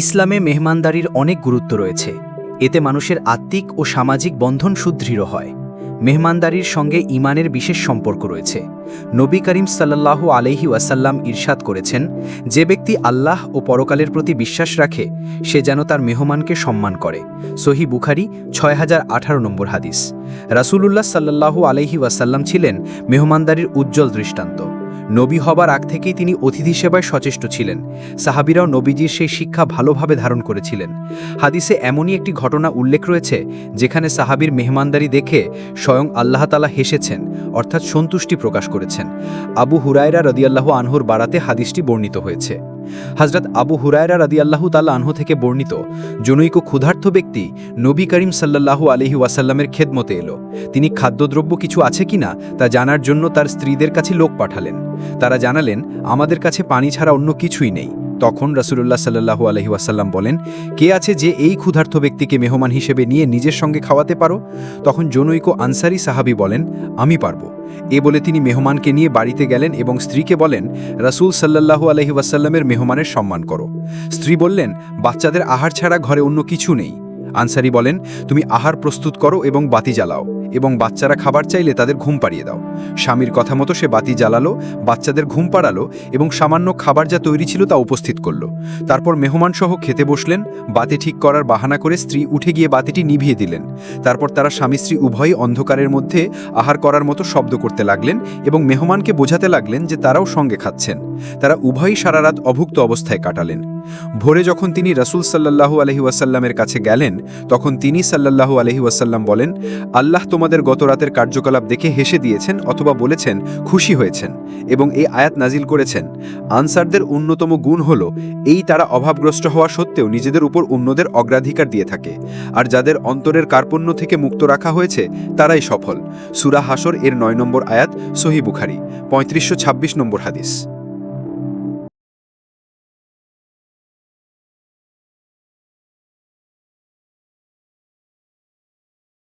ইসলামে মেহমানদারির অনেক গুরুত্ব রয়েছে। এতে মানুষের আত্মিক ও সামাজিক বন্ধন সুদৃঢ় হয়। মেহমানদারির সঙ্গে ঈমানের বিশেষ সম্পর্ক রয়েছে। নবী করিম সাল্লাল্লাহু আলাইহি ওয়াসাল্লাম ইরশাদ করেছেন, যে ব্যক্তি আল্লাহ ও পরকালের প্রতি বিশ্বাস রাখে সে যেন তার মেহমানকে সম্মান করে। সহিহ বুখারী ৬০১৮ নম্বর হাদিস। রাসূলুল্লাহ সাল্লাল্লাহু আলাইহি ওয়াসাল্লাম ছিলেন মেহমানদারির উজ্জ্বল দৃষ্টান্ত। নবী হবার আগ থেকেই তিনি অতিথি সেবায় সচেষ্ট ছিলেন। সাহাবীরাও নবীজির সেই শিক্ষা ভালোভাবে ধারণ করেছিলেন। হাদিসে এমনই একটি ঘটনা উল্লেখ রয়েছে যেখানে সাহাবীর মেহমানদারি দেখে স্বয়ং আল্লাহ তাআলা হেসেছেন, অর্থাৎ সন্তুষ্টি প্রকাশ করেছেন। আবু হুরায়রা রাদিয়াল্লাহু আনহুর বারাতে হাদিসটি বর্ণিত হয়েছে। হযরত আবু হুরায়রা রাদিয়াল্লাহু তাআলা আনহু থেকে বর্ণিত, জনৈক ক্ষুধার্ত ব্যক্তি নবী করিম সাল্লাল্লাহু আলাইহি ওয়াসাল্লামের খেদমতে এলো। তিনি খাদ্যদ্রব্য কিছু আছে কিনা তা জানার জন্য তার স্ত্রীদের কাছে লোক পাঠালেন। তারা জানালেন, আমাদের কাছে পানি ছাড়া অন্য কিছুই নেই। তখন রাসূলুল্লাহ সাল্লাল্লাহু আলাইহি ওয়াসাল্লাম বলেন, কে আছে যে এই ক্ষুধার্ত ব্যক্তিকে মেহমান হিসেবে নিয়ে নিজের সঙ্গে খাওয়াতে পারো? তখন জনৈক আনসারী সাহাবী বলেন, আমি পারব। এ বলে তিনি মেহমানকে নিয়ে বাড়িতে গেলেন এবং স্ত্রীকে বলেন, রাসূল সাল্লাল্লাহু আলাইহি ওয়াসাল্লামের মেহমানের সম্মান করো। স্ত্রী বললেন, বাচ্চাদের আহার ছাড়া ঘরে অন্য কিছু নেই। আনসারী বলেন, তুমি আহার প্রস্তুত করো এবং বাতি জ্বালাও, এবং বাচ্চারা খাবার চাইলে তাদের ঘুম পাড়িয়ে দাও। স্বামীর কথা মতো সে বাতি জ্বালালো, বাচ্চাদের ঘুম পাড়ালো এবং সামান্য খাবার যা তৈরি ছিল তা উপস্থিত করল। তারপর মেহমানসহ খেতে বসলেন। বাতি ঠিক করার বাহানা করে স্ত্রী উঠে গিয়ে বাতিটি নিভিয়ে দিলেন। তারপর তারা স্বামী স্ত্রী উভয়ই অন্ধকারের মধ্যে আহার করার মতো শব্দ করতে লাগলেন এবং মেহমানকে বোঝাতে লাগলেন যে তারাও সঙ্গে খাচ্ছেন। তারা উভয়ই সারা রাত অভুক্ত অবস্থায় কাটালেন। ভোরে যখন তিনি রাসূল সাল্লাল্লাহু আলাইহি ওয়াসাল্লামের কাছে গেলেন, তখন তিনি সাল্লাল্লাহু আলাইহি ওয়াসাল্লাম বলেন, আল্লাহ তোমাদের গত রাতের কার্যকলাপ দেখে হেসে দিয়েছেন অথবা বলেছেন খুশি হয়েছেন, এবং এই আয়াত নাজিল করেছেন। আনসারদের অন্যতম গুণ হল এই, তারা অভাবগ্রস্ত হওয়া সত্ত্বেও নিজেদের উপর অন্যদের অগ্রাধিকার দিয়ে থাকে, আর যাদের অন্তরের কার্পণ্য থেকে মুক্ত রাখা হয়েছে তারাই সফল। সূরা হাশর এর ৯ নম্বর আয়াত, সহিহ বুখারী ৩৫২৬ নম্বর হাদিস।